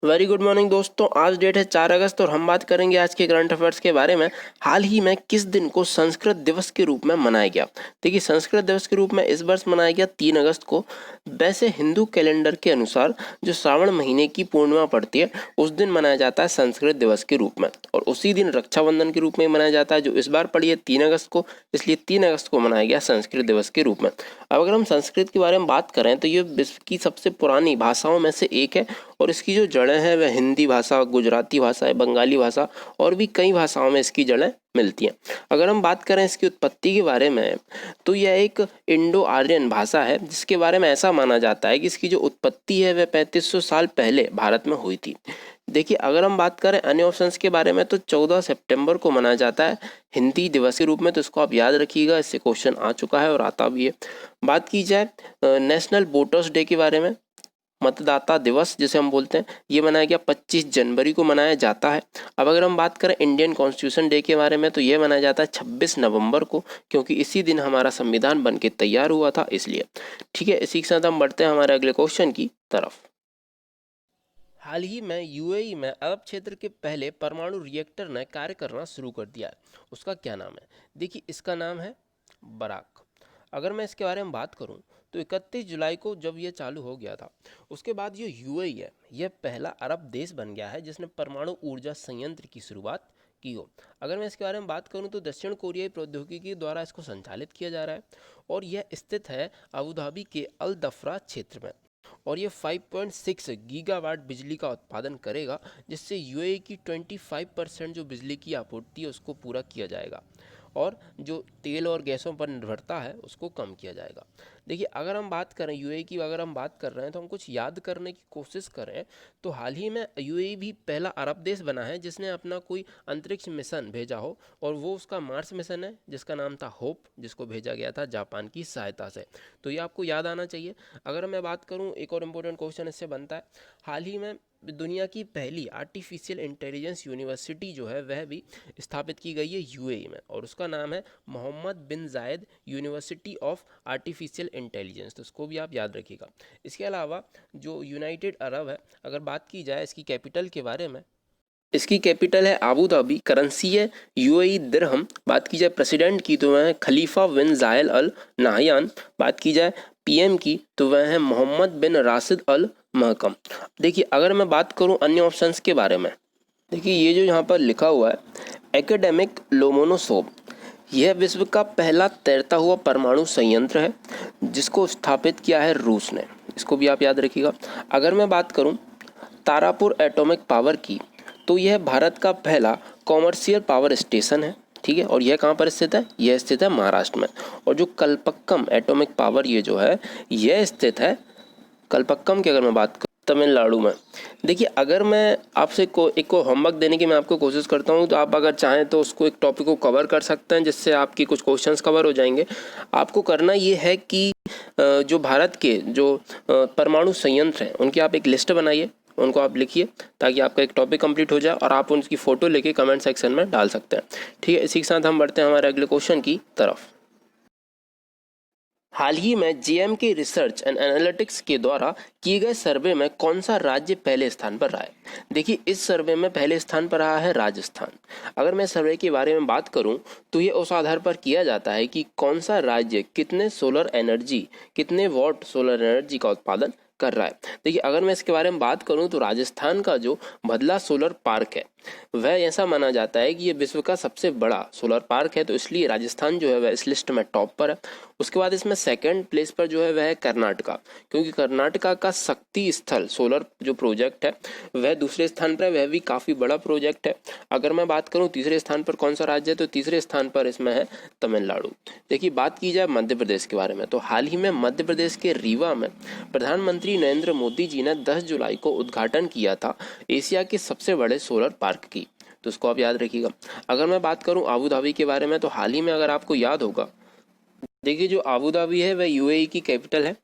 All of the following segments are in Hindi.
वेरी गुड मॉर्निंग दोस्तों। आज डेट है 4 अगस्त और हम बात करेंगे आज के करंट अफेयर्स के बारे में। हाल ही में किस दिन को संस्कृत दिवस के रूप में मनाया गया? देखिए, संस्कृत दिवस के रूप में इस वर्ष मनाया गया 3 अगस्त को। वैसे हिंदू कैलेंडर के अनुसार जो श्रावण महीने की पूर्णिमा पड़ती है उस दिन मनाया जाता है संस्कृत दिवस के रूप में, और उसी दिन रक्षाबंधन के रूप में मनाया जाता है, जो इस बार पड़ी है 3 अगस्त को, इसलिए 3 अगस्त को मनाया गया संस्कृत दिवस के रूप में। अब अगर हम संस्कृत के बारे में बात करें तो ये विश्व की सबसे पुरानी भाषाओं में से एक है, और इसकी जो जड़ें हैं वह हिंदी भाषा, गुजराती भाषा है, बंगाली भाषा और भी कई भाषाओं में इसकी जड़ें मिलती हैं। अगर हम बात करें इसकी उत्पत्ति के बारे में तो यह एक इंडो आर्यन भाषा है, जिसके बारे में ऐसा माना जाता है कि इसकी जो उत्पत्ति है वह 3500 साल पहले भारत में हुई थी। देखिए, अगर हम बात करें अन्य ऑप्शंस के बारे में तो 14 सितंबर को मनाया जाता है हिंदी दिवस के रूप में, तो इसको आप याद रखिएगा, इससे क्वेश्चन आ चुका है और आता भी है। बात की जाए नेशनल वोटर्स डे के बारे में, मतदाता दिवस जिसे हम बोलते हैं, ये मनाया गया 25 जनवरी को मनाया जाता है। अब अगर हम बात करें इंडियन कॉन्स्टिट्यूशन डे के बारे में तो ये मनाया जाता है 26 नवंबर को, क्योंकि इसी दिन हमारा संविधान बन के तैयार हुआ था, इसलिए। ठीक है, इसी के साथ हम बढ़ते हैं हमारे अगले क्वेश्चन की तरफ। हाल ही में यूएई में अरब क्षेत्र के पहले परमाणु रिएक्टर ने कार्य करना शुरू कर दिया है। उसका क्या नाम है? देखिए, इसका नाम है बराक। अगर मैं इसके बारे में बात करूं तो 31 जुलाई को जब ये चालू हो गया था, उसके बाद ये यूएई है, यह पहला अरब देश बन गया है जिसने परमाणु ऊर्जा संयंत्र की शुरुआत की हो। अगर मैं इसके बारे में बात करूं तो दक्षिण कोरियाई प्रौद्योगिकी द्वारा इसको संचालित किया जा रहा है, और यह स्थित है अबू धाबी के अल दफरा क्षेत्र में, और ये 5.6 गीगावाट बिजली का उत्पादन करेगा, जिससे यूएई की 25% जो बिजली की आपूर्ति है उसको पूरा किया जाएगा, और जो तेल और गैसों पर निर्भरता है उसको कम किया जाएगा। देखिए, अगर हम बात करें यूएई की, अगर हम बात कर रहे हैं तो हम कुछ याद करने की कोशिश करें तो हाल ही में यूएई भी पहला अरब देश बना है जिसने अपना कोई अंतरिक्ष मिशन भेजा हो, और वो उसका मार्स मिशन है जिसका नाम था होप, जिसको भेजा गया था जापान की सहायता से। तो ये आपको याद आना चाहिए। अगर मैं बात करूँ, एक और इम्पोर्टेंट क्वेश्चन इससे बनता है, हाल ही में दुनिया की पहली आर्टिफिशियल इंटेलिजेंस यूनिवर्सिटी जो है वह भी स्थापित की गई है यूएई में, और उसका नाम है मोहम्मद बिन जायद यूनिवर्सिटी ऑफ आर्टिफिशियल इंटेलिजेंस, तो उसको भी आप याद रखिएगा। इसके अलावा जो यूनाइटेड अरब है, अगर बात की जाए इसकी कैपिटल के बारे में, इसकी कैपिटल है अबू धाबी, करेंसी है यूएई दिरहम। बात की जाए प्रेसिडेंट की तो वह है खलीफा बिन जायल अल नाहयान। बात की जाए पीएम की तो वह है मोहम्मद बिन राशिद अल महकम। देखिए, अगर मैं बात करूं अन्य ऑप्शंस के बारे में, देखिए ये जो यहाँ पर लिखा हुआ है एकेडेमिक लोमोनोसोव, यह विश्व का पहला तैरता हुआ परमाणु संयंत्र है जिसको स्थापित किया है रूस ने, इसको भी आप याद रखिएगा। अगर मैं बात करूं तारापुर एटॉमिक पावर की तो यह भारत का पहला कॉमर्शियल पावर स्टेशन है, ठीक है, और यह कहाँ पर स्थित है? यह स्थित है महाराष्ट्र में। और जो कलपक्कम एटॉमिक पावर ये जो है यह स्थित है कलपक्कम की, अगर मैं बात करूँ तमिलनाडु में। देखिए, अगर मैं आपसे एक को होमवर्क देने की मैं आपको कोशिश करता हूँ, तो आप अगर चाहें तो उसको एक टॉपिक को कवर कर सकते हैं, जिससे आपकी कुछ क्वेश्चंस कवर हो जाएंगे। आपको करना ये है कि जो भारत के जो परमाणु संयंत्र हैं उनकी आप एक लिस्ट बनाइए, उनको आप लिखिए, ताकि आपका एक टॉपिक कंप्लीट हो जाए, और आप उनकी फ़ोटो लेके कमेंट सेक्शन में डाल सकते हैं। ठीक है, इसी के साथ हम बढ़ते हैं हमारे अगले क्वेश्चन की तरफ। हाल ही में जेएमके रिसर्च एंड एनालिटिक्स के द्वारा किए गए सर्वे में कौन सा राज्य पहले स्थान पर रहा है? देखिए, इस सर्वे में पहले स्थान पर रहा है राजस्थान। अगर मैं सर्वे के बारे में बात करूं तो ये उस आधार पर किया जाता है कि कौन सा राज्य कितने सोलर एनर्जी, कितने वॉट सोलर एनर्जी का उत्पादन कर रहा है। देखिए, अगर मैं इसके बारे में बात करूं तो राजस्थान का जो भदला सोलर पार्क है वह ऐसा माना जाता है कि ये विश्व का सबसे बड़ा सोलर पार्क है, तो इसलिए राजस्थान जो है वह इस लिस्ट में टॉप पर है। उसके बाद इसमें सेकंड प्लेस पर जो है वह है कर्नाटका, क्योंकि कर्नाटका का शक्ति स्थल सोलर जो प्रोजेक्ट है वह दूसरे स्थान पर है, वह भी काफ़ी बड़ा प्रोजेक्ट है। अगर मैं बात करूँ तीसरे स्थान पर कौन सा राज्य है, तो तीसरे स्थान पर इसमें है तमिलनाडु। देखिए, बात की जाए मध्य प्रदेश के बारे में तो हाल ही में मध्य प्रदेश के रीवा में प्रधानमंत्री नरेंद्र मोदी जी ने 10 जुलाई को उद्घाटन किया था एशिया के सबसे बड़े सोलर पार्क की, तो उसको आप याद रखिएगा। अगर मैं बात करूं अबू धाबी के बारे में तो हाल ही में अगर आपको याद होगा, देखिए जो अबू धाबी है वह यूएई की कैपिटल है,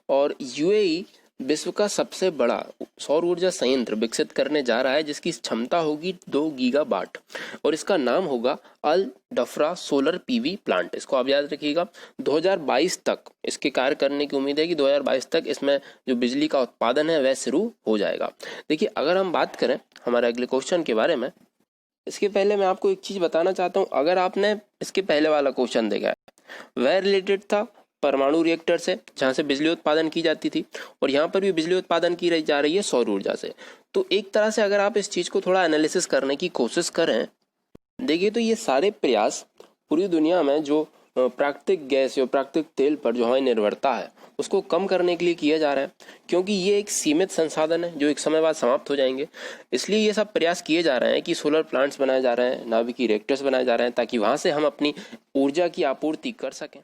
और यूएई विश्व का सबसे बड़ा सौर ऊर्जा संयंत्र विकसित करने जा रहा है जिसकी क्षमता होगी 2 गीगावाट और इसका नाम होगा अल डफरा सोलर पीवी प्लांट। इसको आप याद रखिएगा। 2022 तक इसके कार्य करने की उम्मीद है कि 2022 तक इसमें जो बिजली का उत्पादन है वह शुरू हो जाएगा। देखिए, अगर हम बात करें हमारे अगले क्वेश्चन के बारे में, इसके पहले मैं आपको एक चीज बताना चाहता हूँ। अगर आपने इसके पहले वाला क्वेश्चन देखा है वह रिलेटेड था परमाणु रिएक्टर से, जहां से बिजली उत्पादन की जाती थी, और यहाँ पर भी बिजली उत्पादन की जा रही है सौर ऊर्जा से। तो एक तरह से अगर आप इस चीज को थोड़ा एनालिसिस करने की कोशिश करें, देखिए तो ये सारे प्रयास पूरी दुनिया में जो प्राकृतिक गैस या प्राकृतिक तेल पर जो हमारी निर्भरता है उसको कम करने के लिए किया जा रहा है, क्योंकि ये एक सीमित संसाधन है जो एक समय बाद समाप्त हो जाएंगे। इसलिए ये सब प्रयास किए जा रहे हैं कि सोलर प्लांट्स बनाए जा रहे हैं, नाभिकीय रिएक्टर्स बनाए जा रहे हैं, ताकि वहां से हम अपनी ऊर्जा की आपूर्ति कर सकें।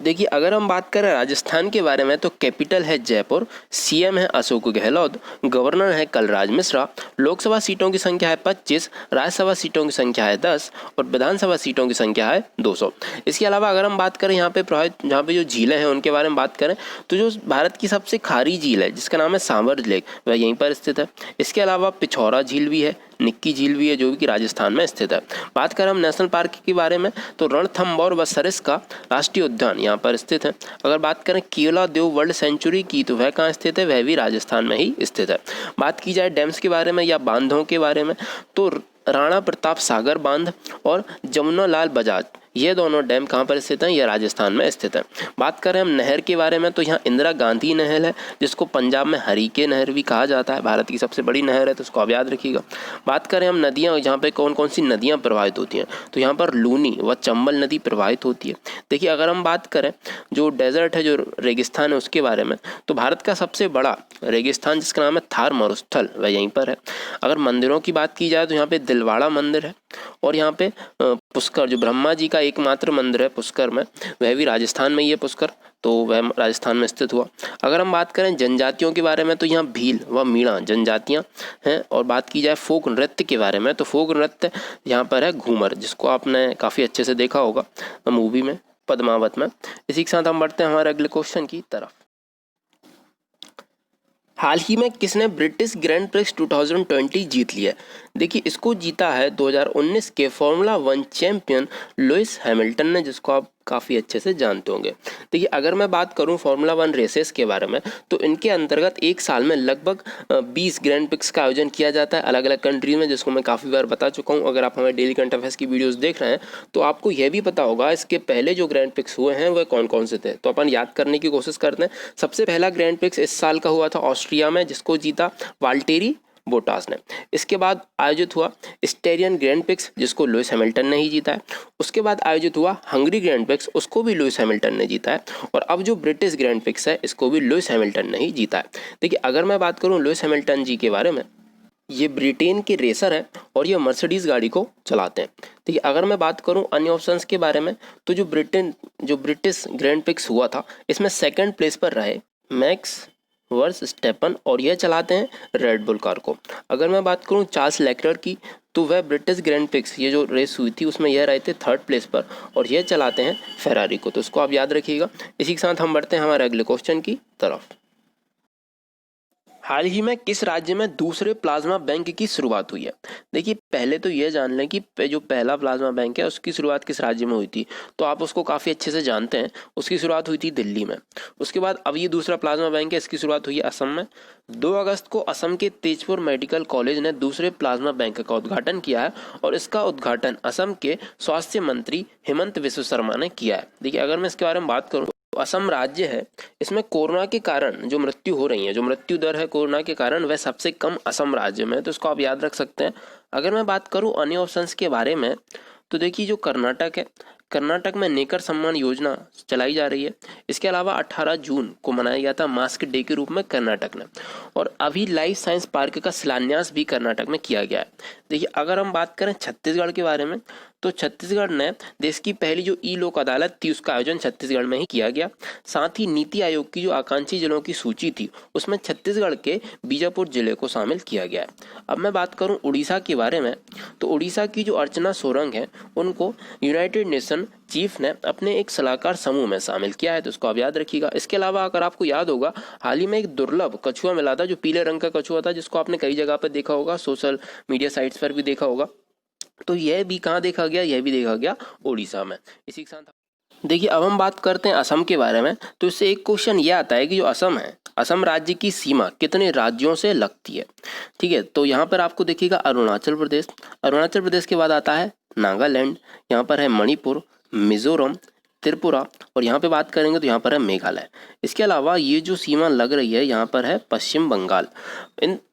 देखिए, अगर हम बात करें राजस्थान के बारे में तो कैपिटल है जयपुर, सीएम है अशोक गहलोत, गवर्नर है कलराज मिश्रा, लोकसभा सीटों की संख्या है 25, राज्यसभा सीटों की संख्या है 10 और विधानसभा सीटों की संख्या है 200। इसके अलावा अगर हम बात करें यहाँ पे प्रभावित जहाँ पे जो झीलें हैं उनके बारे में बात करें तो जो भारत की सबसे खारी झील है जिसका नाम है सांबर लेक, वह यहीं पर स्थित है। इसके अलावा पिछौरा झील भी है, निक्की झील भी है जो कि राजस्थान में स्थित है। बात करें हम नेशनल पार्क के बारे में तो रणथंभौर व सरिस्का राष्ट्रीय उद्यान यहाँ पर स्थित है। अगर बात करें केवलादेव वर्ल्ड सेंचुरी की तो वह कहाँ स्थित है, वह भी राजस्थान में ही स्थित है। बात की जाए डैम्स के बारे में या बांधों के बारे में तो राणा प्रताप सागर बांध और जमुनालाल बजाज ये दोनों डैम कहाँ पर स्थित हैं, यह राजस्थान में स्थित है। बात करें हम नहर के बारे में तो यहाँ इंदिरा गांधी नहर है जिसको पंजाब में हरीके नहर भी कहा जाता है, भारत की सबसे बड़ी नहर है तो उसको आप याद रखिएगा। बात करें हम नदियाँ, जहाँ पे कौन कौन सी नदियाँ प्रवाहित होती हैं तो यहाँ पर लूनी व चंबल नदी प्रवाहित होती है। देखिए, अगर हम बात करें जो डेजर्ट है, जो रेगिस्तान है उसके बारे में तो भारत का सबसे बड़ा रेगिस्तान जिसका नाम है थार मरुस्थल वह यहीं पर है। अगर मंदिरों की बात की जाए तो यहाँ पे दिलवाड़ा मंदिर है और यहाँ पे पुष्कर जो ब्रह्मा जी का एकमात्र मंदिर है पुष्कर में, वह भी राजस्थान में ही है पुष्कर, तो वह राजस्थान में स्थित हुआ। अगर हम बात करें जनजातियों के बारे में तो यहाँ भील व मीणा जनजातियाँ हैं। और बात की जाए फोक नृत्य के बारे में तो फोक नृत्य यहाँ पर है घूमर, जिसको आपने काफ़ी अच्छे से देखा होगा मूवी में पद्मावत में। इसी के साथ हम बढ़ते हैं हमारे अगले क्वेश्चन की तरफ। हाल ही में किसने ब्रिटिश ग्रैंड प्रिक्स 2020 जीत लिया? देखिए, इसको जीता है 2019 के फॉर्मूला 1 चैंपियन लुइस हैमिल्टन ने, जिसको आप काफ़ी अच्छे से जानते होंगे। देखिए, अगर मैं बात करूं फॉर्मूला 1 रेसेस के बारे में तो इनके अंतर्गत एक साल में लगभग 20 ग्रैंड प्रिक्स का आयोजन किया जाता है अलग अलग कंट्रीज में, जिसको मैं काफ़ी बार बता चुका हूं। अगर आप हमारे डेली करंट अफेयर्स की वीडियोस देख रहे हैं तो आपको यह भी पता होगा इसके पहले जो ग्रैंड प्रिक्स हुए हैं वह कौन कौन से थे। तो अपन याद करने की कोशिश करते हैं। सबसे पहला ग्रैंड प्रिक्स इस साल का हुआ था ऑस्ट्रिया में, जिसको जीता वाल्टेरी बोटास ने। इसके बाद आयोजित हुआ स्टेरियन ग्रैंड प्रिक्स जिसको लुइस हैमिल्टन ने ही जीता है। उसके बाद आयोजित हुआ हंगरी ग्रैंड प्रिक्स, उसको भी लुइस हैमिल्टन ने जीता है। और अब जो ब्रिटिश ग्रैंड प्रिक्स है इसको भी लुइस हैमिल्टन ने ही जीता है। देखिए, अगर मैं बात करूं लुइस हैमिल्टन जी के बारे में, ये ब्रिटेन के रेसर है और ये मर्सिडीज गाड़ी को चलाते हैं। देखिए, अगर मैं बात करूं अन्य ऑप्शंस के बारे में तो जो ब्रिटिश ग्रैंड प्रिक्स हुआ था इसमें सेकंड प्लेस पर रहे मैक्स वर्स स्टेपन और यह चलाते हैं रेड बुल कार को। अगर मैं बात करूं चार्ल्स लेक्लर्क की तो वह ब्रिटिश ग्रैंड प्रिक्स ये जो रेस हुई थी उसमें यह रहे थे थर्ड प्लेस पर और यह चलाते हैं फेरारी को, तो इसको आप याद रखिएगा। इसी के साथ हम बढ़ते हैं हमारे अगले क्वेश्चन की तरफ। हाल ही में किस राज्य में दूसरे प्लाज्मा बैंक की शुरुआत हुई है? देखिए, पहले तो यह जान लें कि जो पहला प्लाज्मा बैंक है उसकी शुरुआत किस राज्य में हुई थी, तो आप उसको काफ़ी अच्छे से जानते हैं। उसकी शुरुआत हुई थी दिल्ली में। उसके बाद अब ये दूसरा प्लाज्मा बैंक है, इसकी शुरुआत हुई है असम में। 2 अगस्त को असम के तेजपुर मेडिकल कॉलेज ने दूसरे प्लाज्मा बैंक का उद्घाटन किया है और इसका उद्घाटन असम के स्वास्थ्य मंत्री हेमंत विश्व शर्मा ने किया है। देखिए, अगर मैं इसके बारे में बात करूँ, असम राज्य है, इसमें कोरोना के कारण जो मृत्यु हो रही है, जो मृत्यु दर है कोरोना के कारण, वह सबसे कम असम राज्य में है, तो इसको आप याद रख सकते हैं। अगर मैं बात करूं अन्य ऑप्शंस के बारे में तो देखिए, जो कर्नाटक है, कर्नाटक में नेकर सम्मान योजना चलाई जा रही है। इसके अलावा 18 जून को मनाया गया था मास्क डे के रूप में कर्नाटक ने, और अभी लाइफ साइंस पार्क का शिलान्यास भी कर्नाटक में किया गया है। देखिए, अगर हम बात करें छत्तीसगढ़ के बारे में तो छत्तीसगढ़ ने देश की पहली जो ई लोक अदालत थी उसका आयोजन छत्तीसगढ़ में ही किया गया। साथ ही नीति आयोग की जो आकांक्षी जिलों की सूची थी उसमें छत्तीसगढ़ के बीजापुर जिले को शामिल किया गया है। अब मैं बात करूं उड़ीसा के बारे में तो उड़ीसा की जो अर्चना सोरंग है उनको यूनाइटेड नेशन कमीशन चीफ ने अपने एक सलाहकार समूह में शामिल किया है, तो उसको आप याद रखिएगा। इसके अलावा अगर आपको याद होगा, हाल ही में एक दुर्लभ कछुआ मिला था जो पीले रंग का कछुआ था, जिसको आपने कई जगह पर देखा होगा, सोशल मीडिया साइट्स पर भी देखा होगा। तो यह भी कहाँ देखा गया, यह भी देखा गया उड़ीसा में। इसी के साथ देखिए अब हम बात करते हैं असम के बारे में। तो इससे एक क्वेश्चन यह आता है कि जो असम है, असम राज्य की सीमा कितने राज्यों से लगती है। ठीक है, तो यहाँ पर आपको देखिएगा अरुणाचल प्रदेश, अरुणाचल प्रदेश के बाद आता है नागालैंड, यहाँ पर है मणिपुर, मिजोरम, त्रिपुरा, और यहाँ पे बात करेंगे तो यहाँ पर है मेघालय। इसके अलावा ये जो सीमा लग रही है यहाँ पर है पश्चिम बंगाल।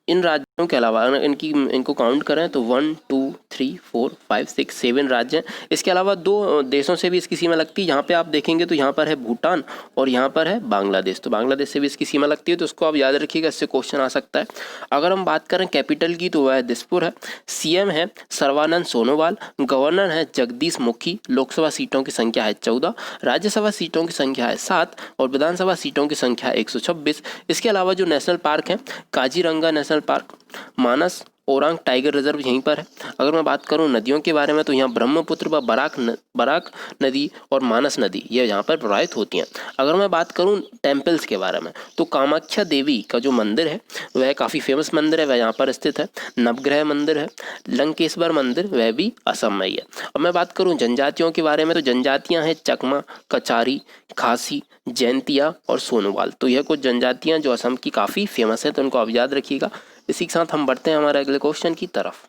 इन राज्यों के अलावा इनको काउंट करें तो 1 2 3 4 5 6 7 राज्य हैं। इसके अलावा 2 देशों से भी इसकी सीमा लगती है। यहाँ पे आप देखेंगे तो यहाँ पर है भूटान और यहाँ पर है बांग्लादेश, तो बांग्लादेश से भी इसकी सीमा लगती है, तो उसको आप याद रखिएगा, इससे क्वेश्चन आ सकता है। अगर हम बात करें कैपिटल की तो वह है दिसपुर है, सीएम है सर्बानंद सोनोवाल, गवर्नर है जगदीश मुखी, लोकसभा सीटों की संख्या है 14, राज्यसभा सीटों की संख्या है 7 और विधानसभा सीटों की संख्या है 126। इसके अलावा जो नेशनल पार्क है, काजीरंगा नेशनल पार्क, मानस ओरांग टाइगर रिजर्व यहीं पर है। अगर मैं बात करूं नदियों के बारे में तो यहाँ ब्रह्मपुत्र व बराक नदी और मानस नदी ये यहाँ पर प्रवाहित होती हैं। अगर मैं बात करूं टेम्पल्स के बारे में तो कामाख्या देवी का जो मंदिर है वह काफ़ी फेमस मंदिर है, वह यहाँ पर स्थित है। नवग्रह मंदिर है, लंकेश्वर मंदिर, वह भी असम में ही है। अब मैं बात करूँ जनजातियों के बारे में तो जनजातियाँ हैं चकमा, कचारी, खासी, जैंतिया और सोनोवाल। तो यह कुछ जनजातियाँ जो असम की काफ़ी फेमस हैं, तो उनको आप याद रखिएगा। इसी के साथ हम बढ़ते हैं हमारे अगले क्वेश्चन की तरफ।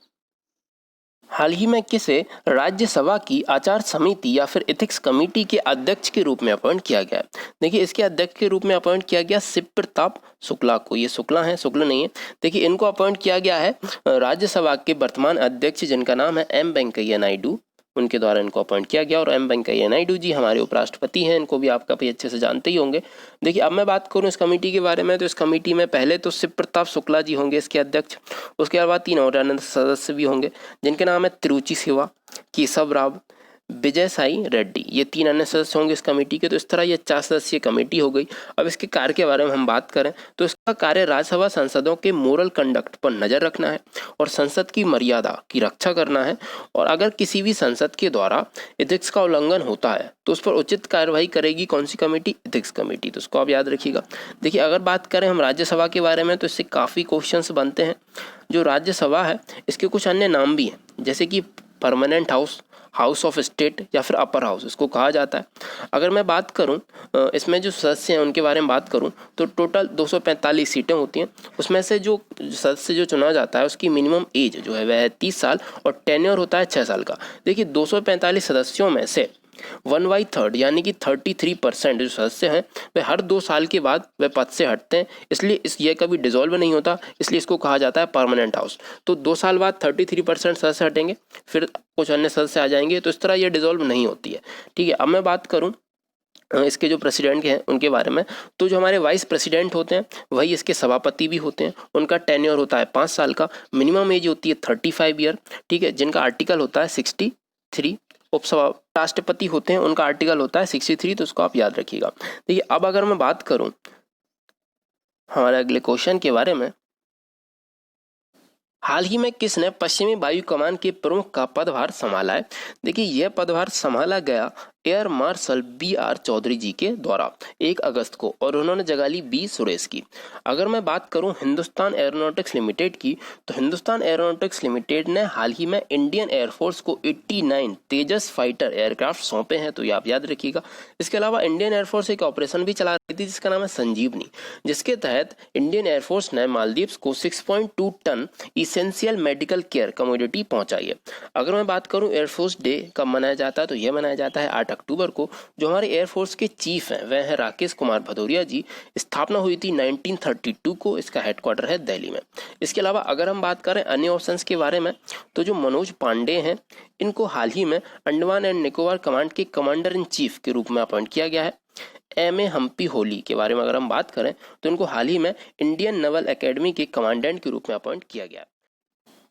हाल ही में किसे राज्यसभा की आचार समिति या फिर एथिक्स कमेटी के अध्यक्ष के रूप में अपॉइंट किया गया है। देखिए इसके अध्यक्ष के रूप में अपॉइंट किया गया शिव प्रताप शुक्ला को। ये शुक्ला है, शुक्ल नहीं है। देखिए इनको अपॉइंट किया गया है राज्यसभा के वर्तमान अध्यक्ष जिनका नाम है एम वेंकैया नायडू, उनके द्वारा इनको अपॉइंट किया गया। और एम वेंकैया नायडू जी हमारे उपराष्ट्रपति हैं, इनको भी आप काफ़ी अच्छे से जानते ही होंगे। देखिए अब मैं बात करूं इस कमेटी के बारे में तो इस कमेटी में पहले तो शिव प्रताप शुक्ला जी होंगे इसके अध्यक्ष, उसके बाद 3 और अन्य सदस्य भी होंगे जिनके नाम है तिरुचि शिवा, केशव राव, विजय साई रेड्डी। ये 3 अन्य सदस्य होंगे इस कमेटी के। तो इस तरह ये 4 सदस्यीय कमेटी हो गई। अब इसके कार्य के बारे में हम बात करें तो इसका कार्य राज्यसभा सांसदों के मोरल कंडक्ट पर नजर रखना है और संसद की मर्यादा की रक्षा करना है। और अगर किसी भी संसद के द्वारा एथिक्स का उल्लंघन होता है तो उस पर उचित कार्रवाई करेगी कौन सी कमेटी, एथिक्स कमेटी। तो उसको आप याद रखिएगा। देखिए अगर बात करें हम राज्यसभा के बारे में तो इससे काफ़ी क्वेश्चंस बनते हैं। जो राज्यसभा है इसके कुछ अन्य नाम भी हैं, जैसे कि permanent house, house of state या फिर अपर हाउस इसको कहा जाता है। अगर मैं बात करूं इसमें जो सदस्य हैं उनके बारे में बात करूं तो टोटल 245 सीटें होती हैं। उसमें से जो सदस्य जो चुना जाता है उसकी मिनिमम एज जो है वह है 30 साल और टेन्योर होता है 6 साल का। देखिए 245 सदस्यों में से 1/3 यानी कि 33% जो सदस्य हैं वे हर 2 साल के बाद वे पद से हटते हैं, इसलिए ये कभी डिसॉल्व नहीं होता, इसलिए इसको कहा जाता है परमानेंट हाउस। तो 2 साल बाद 33% सदस्य हटेंगे, फिर कुछ अन्य सदस्य आ जाएंगे, तो इस तरह ये डिसॉल्व नहीं होती है। ठीक है, अब मैं बात करूँ इसके जो प्रेसिडेंट हैं उनके बारे में तो जो हमारे वाइस प्रेसिडेंट होते हैं वही इसके सभापति भी होते हैं। उनका टेन्योर होता है 5 साल का, मिनिमम एज होती है 35 ईयर। ठीक है, जिनका आर्टिकल होता है 63। उपसभा राष्ट्रपति होते हैं उनका आर्टिकल होता है 63, तो उसको आप याद रखिएगा। देखिए अब अगर मैं बात करूं हमारे अगले क्वेश्चन के बारे में, हाल ही में किसने पश्चिमी वायु कमान के प्रमुख का पदभार संभाला है। देखिए यह पदभार संभाला गया एयर मार्शल BR चौधरी जी के द्वारा 1 अगस्त को, और उन्होंने जगह ली B सुरेश की। अगर मैं बात करूं हिंदुस्तान एरोनॉटिक्स लिमिटेड की तो हिंदुस्तान एरोनॉटिक्स लिमिटेड ने हाल ही में इंडियन एयरफोर्स को 89 तेजस फाइटर एयरक्राफ्ट सौंपे हैं, तो ये आप याद रखिएगा। इसके अलावा इंडियन एयरफोर्स एक ऑपरेशन भी चला रही थी जिसका नाम है संजीवनी, जिसके तहत इंडियन एयरफोर्स ने मालदीव्स को 6.2 ton essential medical care commodity पहुंचाई है। अगर मैं बात करूं एयरफोर्स डे कब मनाया जाता है तो यह मनाया जाता है 8 अक्टूबर को। जो हमारे एयरफोर्स के चीफ हैं वह है राकेश कुमार भदौरिया जी। स्थापना हुई थी 1932 को, इसका हेडक्वार्टर है दिल्ली में। इसके अलावा अगर हम बात करें अन्य ऑप्शंस के बारे में तो जो मनोज पांडे हैं इनको हाल ही में अंडमान एंड निकोबार कमांड के कमांडर इन चीफ के रूप में अपॉइंट किया गया है। MA हम्पी होली के बारे में अगर हम बात करें तो इनको हाल ही में इंडियन नेवल एकेडमी के कमांडेंट के रूप में अपॉइंट किया गया है।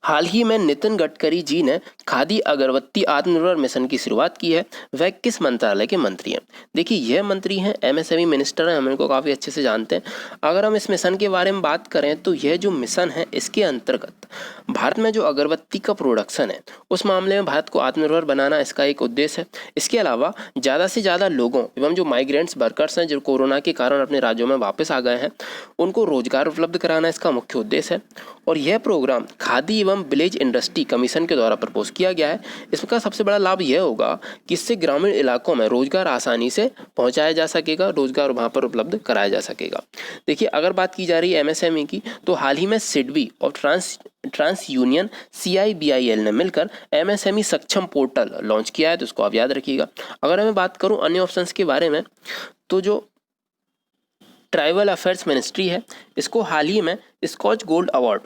हाल ही में नितिन गडकरी जी ने खादी अगरबत्ती आत्मनिर्भर मिशन की शुरुआत की है। वह किस मंत्रालय के मंत्री हैं? देखिए, यह मंत्री हैं, एमएसएमई मिनिस्टर हैं, हम इनको काफ़ी अच्छे से जानते हैं। अगर हम इस मिशन के बारे में बात करें तो यह जो मिशन है, इसके अंतर्गत भारत में जो अगरबत्ती का प्रोडक्शन है, उस मामले में भारत को आत्मनिर्भर बनाना इसका एक उद्देश्य है। इसके अलावा ज़्यादा से ज़्यादा लोगों एवं जो माइग्रेंट्स वर्कर्स हैं, जो कोरोना के कारण अपने राज्यों में वापस आ गए हैं, उनको रोजगार उपलब्ध कराना इसका मुख्य उद्देश्य है। और यह प्रोग्राम खादी एवं विलेज इंडस्ट्री कमीशन के द्वारा प्रपोज किया गया है। इसका सबसे बड़ा लाभ यह होगा कि इससे ग्रामीण इलाकों में रोजगार आसानी से पहुंचाया जा सकेगा, रोजगार वहां पर उपलब्ध कराया जा सकेगा। देखिए, अगर बात की जा रही है एमएसएमई की, तो हाल ही में सिडबी और ट्रांस यूनियन CIBIL ने मिलकर एमएसएमई सक्षम पोर्टल लॉन्च किया है, तो उसको आप याद रखिएगा। अगर मैं बात करूं अन्य ऑप्शंस के बारे में, तो जो ट्राइबल अफेयर्स मिनिस्ट्री है, इसको हाल ही में स्कॉच गोल्ड अवार्ड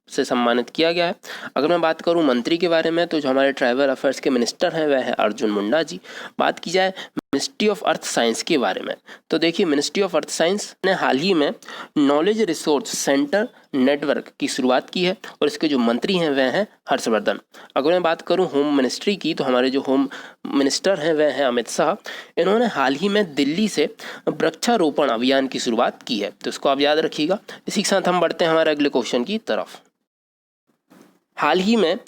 से सम्मानित किया गया है। अगर मैं बात करूं मंत्री के बारे में, तो जो हमारे ट्राइबल अफेयर्स के मिनिस्टर हैं वह है अर्जुन मुंडा जी। बात की जाए मिनिस्ट्री ऑफ अर्थ साइंस के बारे में, तो देखिए, मिनिस्ट्री ऑफ अर्थ साइंस ने हाल ही में नॉलेज रिसोर्स सेंटर नेटवर्क की शुरुआत की है और इसके जो मंत्री हैं वह हैं हर्षवर्धन। अगर मैं बात करूं होम मिनिस्ट्री की, तो हमारे जो होम मिनिस्टर हैं वह हैं अमित शाह। इन्होंने हाल ही में दिल्ली से वृक्षारोपण अभियान की शुरुआत की है, तो इसको आप याद रखिएगा। इसी के साथ हम बढ़ते हैं हमारे अगले क्वेश्चन की तरफ। हाल ही में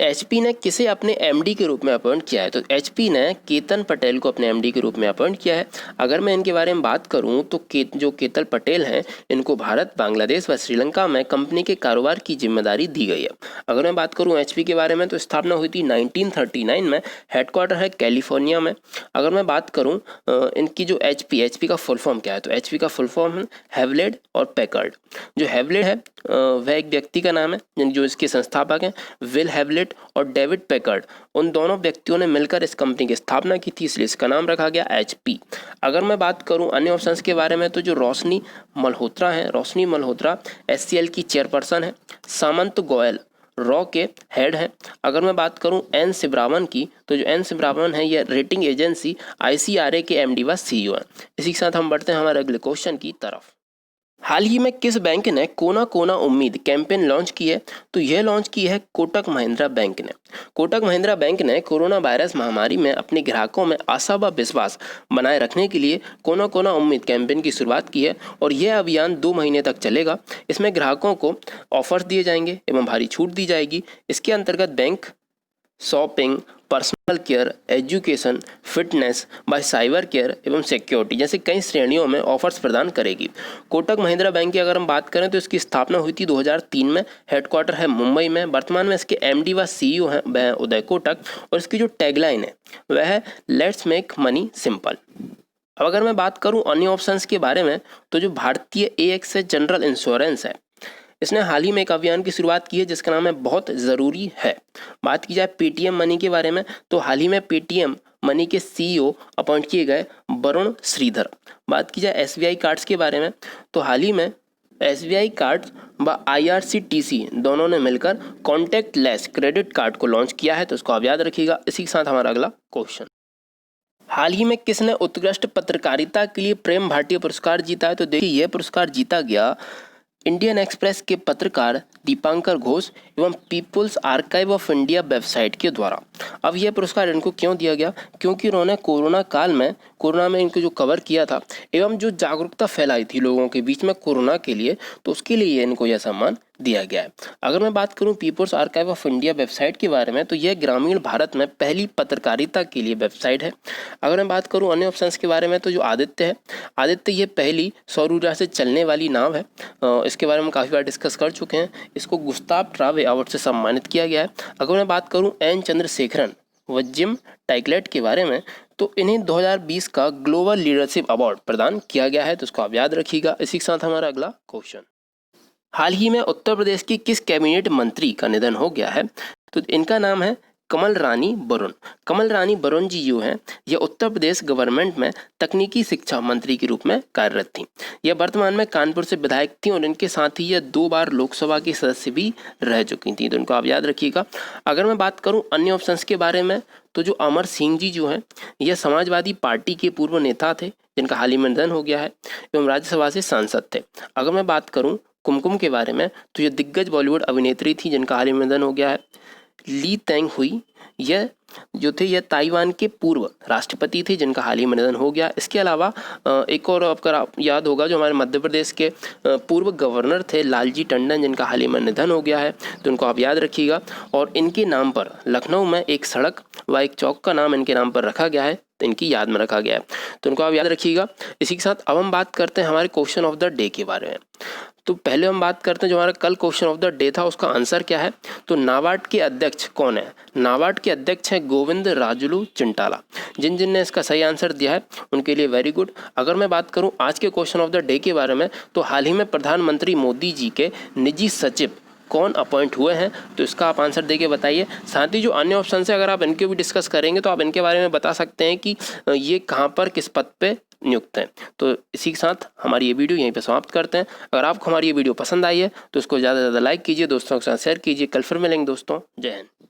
HP ने किसे अपने MD के रूप में अपॉइंट किया है? तो HP ने केतन पटेल को अपने MD के रूप में अपॉइंट किया है। अगर मैं इनके बारे में बात करूं, तो जो केतन पटेल हैं, इनको भारत, बांग्लादेश व श्रीलंका में कंपनी के कारोबार की जिम्मेदारी दी गई है। अगर मैं बात करूं HP के बारे में, तो स्थापना हुई थी 1939 में, हेडक्वार्टर है कैलिफोर्निया में। अगर मैं बात करूं इनकी जो HP का फुल फॉर्म क्या है, तो HP का फुल फॉर्म है हेवलेट और पैकर्ड। जो हेवलेट है वह एक व्यक्ति का नाम है, जो इसके संस्थापक हैं विल हेवलेट और डेविड पैकर्ड। उन दोनों व्यक्तियों ने मिलकर इस कंपनी की स्थापना की थी, इसलिए इसका नाम रखा गया HP। अगर मैं बात करूं अन्य ऑप्शंस के बारे में, तो जो रोशनी मल्होत्रा है, रोशनी मल्होत्रा SCL की चेयरपर्सन है। सामंत गोयल रॉ के हेड हैं। अगर मैं बात करूं एन सिब्रावन की, तो जो एन सिब्रावन है, यह रेटिंग एजेंसी ICRA के MD व CEO हैं। इसी के साथ हम बढ़ते हैं हमारे अगले क्वेश्चन की तरफ। हाल ही में किस बैंक ने कोना कोना उम्मीद कैंपेन लॉन्च की है? तो यह लॉन्च की है कोटक महिंद्रा बैंक ने। कोटक महिंद्रा बैंक ने कोरोना वायरस महामारी में अपने ग्राहकों में आशा व विश्वास बनाए रखने के लिए कोना कोना उम्मीद कैंपेन की शुरुआत की है और यह अभियान 2 महीने तक चलेगा। इसमें ग्राहकों को ऑफर्स दिए जाएंगे एवं भारी छूट दी जाएगी। इसके अंतर्गत bank shopping, personal care, education, fitness व साइबर केयर एवं सिक्योरिटी जैसे कई श्रेणियों में ऑफर्स प्रदान करेगी। कोटक महिंद्रा बैंक की अगर हम बात करें, तो इसकी स्थापना हुई थी 2003 में, हेडक्वार्टर है मुंबई में। वर्तमान में इसके MD व CEO हैं वह उदय कोटक और इसकी जो टैगलाइन है वह है लेट्स मेक मनी सिंपल। अब अगर मैं बात करूं अन्य ऑप्शंस के बारे में, तो जो भारतीय AXA जनरल इंश्योरेंस है, इसने हाल ही में एक अभियान की शुरुआत की है जिसका नाम है बहुत ज़रूरी है। बात की जाए पेटीएम मनी के बारे में, तो हाल ही में पेटीएम मनी के CEO अपॉइंट किए गए वरुण श्रीधर। बात की जाए SBI कार्ड्स के बारे में, तो हाल ही में SBI कार्ड्स व IRCTC दोनों ने मिलकर कॉन्टैक्ट लेस क्रेडिट कार्ड को लॉन्च किया है, तो उसको आप याद रखिएगा। इसी के साथ हमारा अगला क्वेश्चन। हाल ही में किसने उत्कृष्ट पत्रकारिता के लिए प्रेम भाटिया पुरस्कार जीता है? तो देखिए, यह पुरस्कार जीता गया इंडियन एक्सप्रेस के पत्रकार दीपांकर घोष एवं People's Archive of India website के द्वारा। अब यह पुरस्कार इनको क्यों दिया गया? क्योंकि उन्होंने कोरोना में इनको जो कवर किया था एवं जो जागरूकता फैलाई थी लोगों के बीच में कोरोना के लिए, तो उसके लिए इनको यह सम्मान दिया गया है। अगर मैं बात करूं People's Archive of India website के बारे में, तो यह ग्रामीण भारत में पहली पत्रकारिता के लिए वेबसाइट है। अगर मैं बात करूं अन्य ऑप्शंस के बारे में, तो जो आदित्य है, आदित्य ये पहली सौर ऊर्जा से चलने वाली नाव है। इसके बारे में काफ़ी बार डिस्कस कर चुके हैं। इसको गुस्ताव ट्रावे अवार्ड से सम्मानित किया गया है। अगर मैं बात करूं एन चंद्रशेखरन व जिम टाइकलेट के बारे में, तो इन्हें 2020 का ग्लोबल लीडरशिप अवार्ड प्रदान किया गया है, तो उसको आप याद रखिएगा। इसी के साथ हमारा अगला क्वेश्चन। हाल ही में उत्तर प्रदेश की किस कैबिनेट मंत्री का निधन हो गया है? तो इनका नाम है कमल रानी वरुण। कमल रानी वरुण जी जो हैं, यह उत्तर प्रदेश गवर्नमेंट में तकनीकी शिक्षा मंत्री के रूप में कार्यरत थी। यह वर्तमान में कानपुर से विधायक थी और इनके साथ ही यह 2 बार लोकसभा की सदस्य भी रह चुकी थी, तो इनको आप याद रखिएगा। अगर मैं बात करूं अन्य ऑप्शंस के बारे में, तो जो अमर सिंह जी जो हैं, यह समाजवादी पार्टी के पूर्व नेता थे जिनका हाल ही में निधन हो गया है एवं राज्यसभा से सांसद थे। अगर मैं बात करूं कुमकुम के बारे में, तो ये दिग्गज बॉलीवुड अभिनेत्री थी जिनका हाल ही में निधन हो गया है। ली तेंग हुई, यह जो थे यह ताइवान के पूर्व राष्ट्रपति थे जिनका हाल ही में निधन हो गया। इसके अलावा एक और आपका याद होगा जो हमारे मध्य प्रदेश के पूर्व गवर्नर थे लालजी टंडन जिनका हाल ही में निधन हो गया है, तो उनको आप याद रखिएगा। और इनके नाम पर लखनऊ में एक सड़क व एक चौक का नाम इनके नाम पर रखा गया है, तो इनकी याद में रखा गया है, तो उनको आप याद रखिएगा। इसी के साथ अब हम बात करते हैं हमारे क्वेश्चन ऑफ द डे के बारे में। तो पहले हम बात करते हैं जो हमारा कल क्वेश्चन ऑफ द डे था उसका आंसर क्या है। तो नाबार्ड के अध्यक्ष कौन है? नाबार्ड के अध्यक्ष हैं गोविंद राजुलू चिंटाला। जिन जिन ने इसका सही आंसर दिया है उनके लिए वेरी गुड। अगर मैं बात करूं आज के क्वेश्चन ऑफ द डे के बारे में, तो हाल ही में प्रधानमंत्री मोदी जी के निजी सचिव कौन अपॉइंट हुए हैं, तो इसका आप आंसर देके बताइए। साथ ही जो अन्य ऑप्शन है अगर आप इनके भी डिस्कस करेंगे तो आप इनके बारे में बता सकते हैं कि ये कहाँ पर किस पद पे नियुक्त हैं। तो इसी के साथ हमारी ये वीडियो यहीं पे समाप्त करते हैं। अगर आपको हमारी ये वीडियो पसंद आई है तो इसको ज़्यादा से ज़्यादा लाइक कीजिए, दोस्तों के साथ शेयर कीजिए। कल फिर मिलेंगे दोस्तों, जय हिंद।